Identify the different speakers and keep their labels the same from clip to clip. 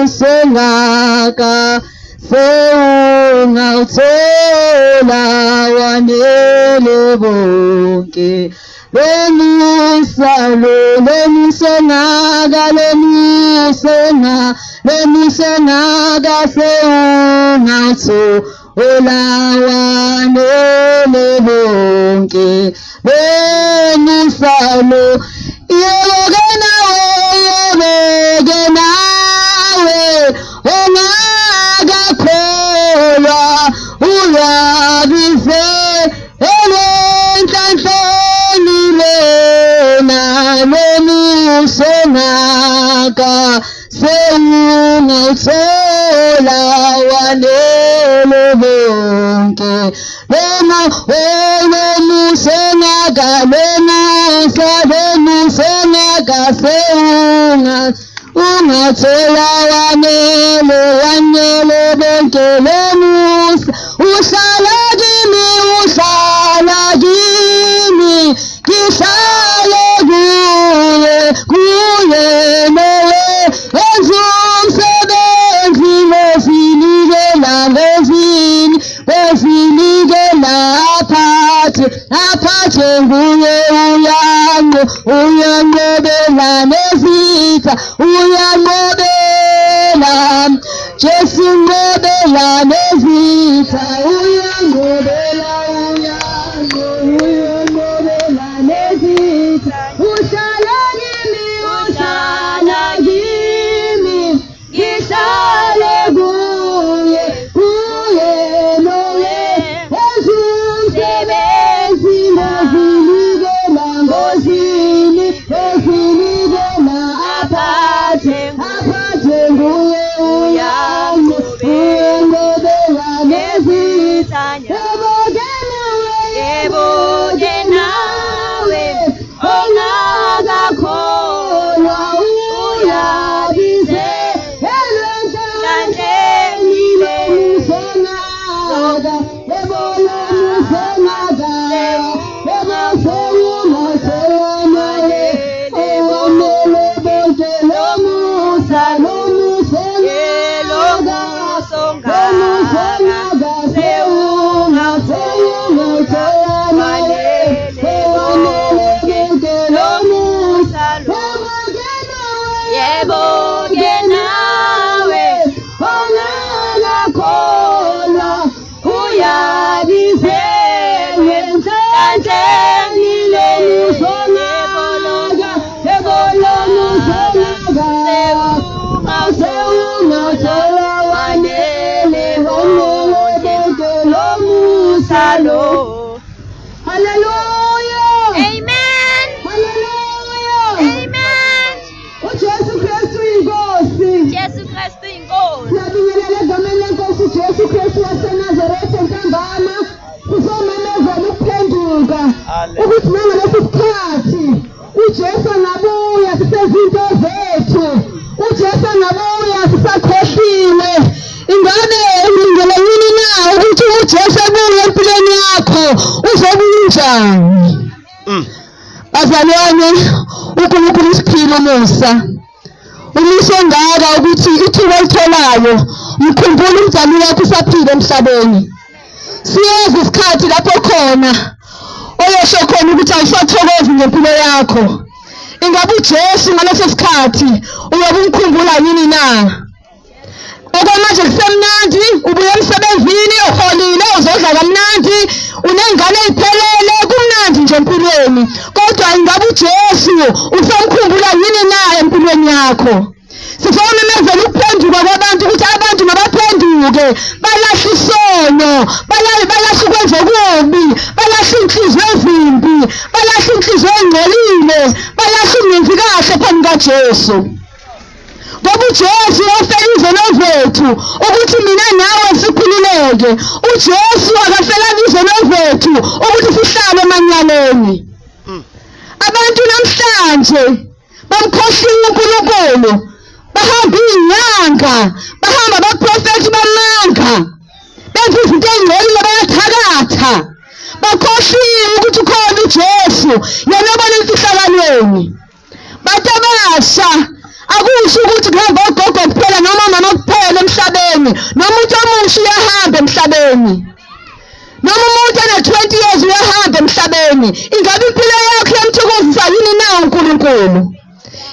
Speaker 1: musengaka seungawuthola wanele bonke lemusengaka seungawuthola wanele bonke lemusalo yebeke nawe ongakakholwa uyabize elenhlanhleni lena lemusengaka seungawuthola wanele bonke lemusengaka ungathola wanele bonke lemusa uhlala kimi ngihlale kuye nowe wenza umsebenzi wezinikela aphathe nguye uyanqobela nezitha uyanqobela Jesu nqobela nezitha uyanqobela nezitha uhlala kimi ngihlale kuye nowe wenza umsebenzi wezinikela aphathe nguye uyanqobela nezitha yeboke nawe ongakakholwa uyabize elenhlanhleni lemusengaka Hallelujah.
Speaker 2: Amen.
Speaker 1: Hallelujah.
Speaker 2: Amen.
Speaker 1: uJesu Kristu inkosi.
Speaker 2: Jesu Kristu inkosi.
Speaker 1: Siyabingelela egameni lenkosi Jesu Kristu waseNazaretha ntambama kuzomemezela ukuphenduka ukuthi nangalesi sikhathi uJesu angabuya sisezinto zethu uJesu angabuya sisakhohliwe ingabe ulindele yini na ukuthi uJesu abuye empilweni yakho uzobunjani bazalwane uNkulunkulu isiphilo musa umisengaka ukuthi ithuba litholayo mkhumbule umdali wakho usaphila emhlabeni siyazi isikhathi lapho khona oyosho khona ukuthi ayisathokozi ngempilo yakho ingabe uJesu ngaleso sikhathi uyobe umkhumbula yini na okwamanje kusemnandi ubuye emsebenzini uholile uzodla kamnandi unengane eziphelele kumnandi nje empilweni kodwa ingabe uJesu usamkhumbula yini na empilweni yakho sifuna memezela ukuphenduka kwabantu ukuthi abantu mabaphenduke balahla isono balahla ukwenza okubi balahla inhliziyo ezimbi balahla inhliziyo engcolile balahla ukungenzi kahle phambi kaJesu ngoba uJesu wafela izono zethu ukuthi mina nawe sikhululeke uJesu akafela izono zethu ukuthi sihlale emanyaleni abantu namhlanje bamkhohliwe uNkulunkulu bahamba inyanga bahamba abaprofethi bamanga benza izinto engcolile bayathakatha bakhohliwe ukuthi ukhona uJesu yena obona imfihlakalweni ukwasha akusho ukuthi kuhamba ogogo kuphela noma mama kuphela emhlabeni, nomuntu omusha uyahamba emhlabeni, noma umuntu ana-20 years uyahamba emhlabeni. Ingabe impilo yakho yamthokozisa yini na uNkulunkulu?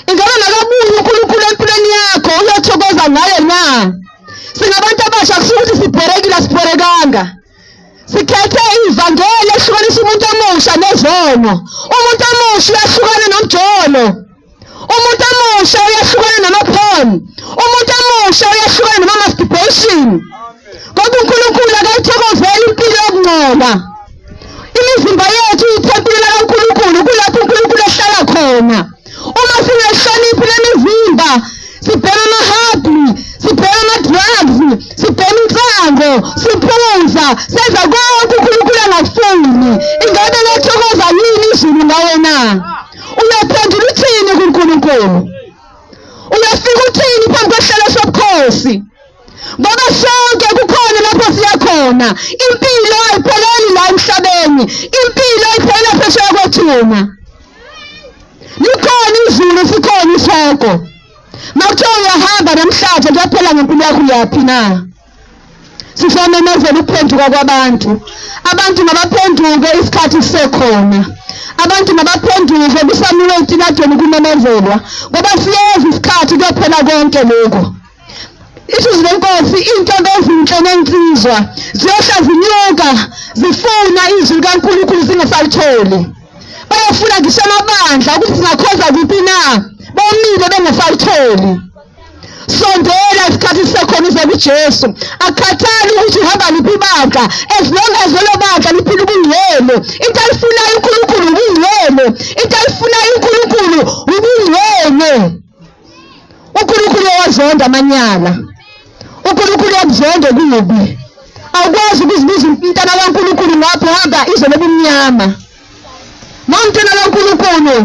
Speaker 1: Ingabe nakabuye uNkulunkulu empilweni yakho uyothokoza ngaye na? Singabantu abasha kusho ukuthi sibherekile asibherekanga. Sikhethe ivangeli ehlukanisa umuntu omusha nezono. Umuntu omusha uyahlukana nomjolo. Umuntu omusha uyahlukana namaphoni. Umuntu omusha uyahlukana nama-masturbation. Kodwa uNkulunkulu akayithokozeli impilo yokungcola. Imizimba yethu iyithempeli likaNkulunkulu, kulapho uNkulunkulu ehlala khona. Uma singahloniphi le mizimba, sibhema ama-habli, sibhema ama-drugs, sibhema insango, siphuza, senza konke uNkulunkulu angakufuni. Ingabe ngiyathokoza yini izulu ngawe na? Uyaphendula uthini kuNkulunkulu? Uyafika uthini phambi kwehlelo sobukhosi? Ngoba sonke kukhona lapho siya khona. Impilo ayipheleli la emhlabeni, impilo ayiphelela phesheya kwethuna. Likhona izulu, sikhona isoko. Makuthiwa uyahamba namhlanje kuyaphela ngempilo yakho, uyaphi na? Sifamemezela ukuphenduka kwabantu. Abantu mabaphenduke isikhathi sisekhona. Abantu mabaphenduke kusamuwe etiladweni kumemezelwa, ngoba siyazi isikhathi kuyophela konke lokho. Isizwe lenkosi, iy'ntombi ezinhle nensizwa ziyohla zinyuka zifuna izwi likaNkulunkulu zingasalitholi. Bayafuna ngisho amabandla ukuthi singakhoza kuphi na, bomile bengasalitholi. Sondela isikhathi sisekhona uze kuJesu. Akukhathali ukuthi uhamba liphi ibandla, as long as lelo bandla liphila ubungcwele. Into alifunayo uNkulunkulu ubungcwele. Into alifunayo uNkulunkulu ubungcwele. uNkulunkulu uyawazonda amanyala. uNkulunkulu uyakuzonda kubi. Awukwazi ukuzibuza umntana kaNkulunkulu ngapho hamba izwe lobumnyama. Nomntana kaNkulunkulu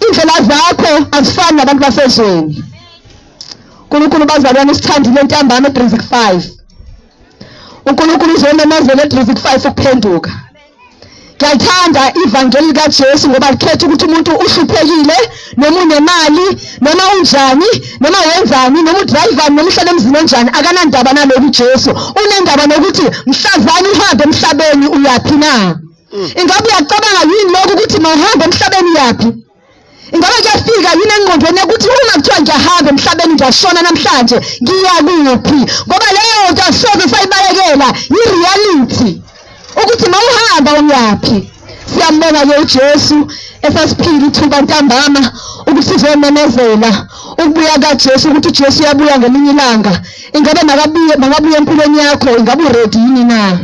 Speaker 1: indlela zakho azifani nabantu basezweni. uNkulunkulu bazalwane sithandile ntambama eDrizik 5. uNkulunkulu uzomemezela eDrizik 5 ukuphenduka. Ngiyayithanda ivangeli likaJesu ngoba likhetha ukuthi umuntu uhluphekile, noma unemali, noma unjani, noma wenzani, noma udriver, noma uhlala emzini onjani, akanandaba naloku uJesu. Unendaba nokuthi mhlazane uhambe emhlabeni uyaphi na? Ingabe uyacabanga yini lokho ukuthi mawuhambe emhlabeni uyaphi? Ingabe kuyafika yini engqondweni ukuthi uma kuthiwa ngiyahamba emhlabeni ngiyashona namhlanje ngiya kuphi? Ngoba leyo nto asoze sayibalekela yi-reality ukuthi mawuhamba uyaphi. Siyambonga-ke uJesu esasiphila ithuba ntambama ukuthi sizomemezela ukubuya kaJesu, ukuthi uJesu uyabuya ngelinye ilanga. Ingabe makabuye empilweni yakho, ingabe uready yini na?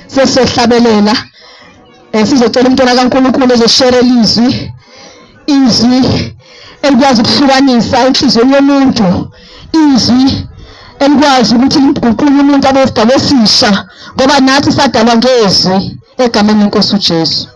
Speaker 1: Sesizohlabelela sizocela umntwana kaNkulunkulu ezosherela izwi elikwazi ukuhlukanisa enhliziyweni yomuntu, izwi elikwazi ukuthi limguqule umuntu abe isidalwa esisha, ngoba nathi sadalwa ngezwi egameni leNkosi uJesu.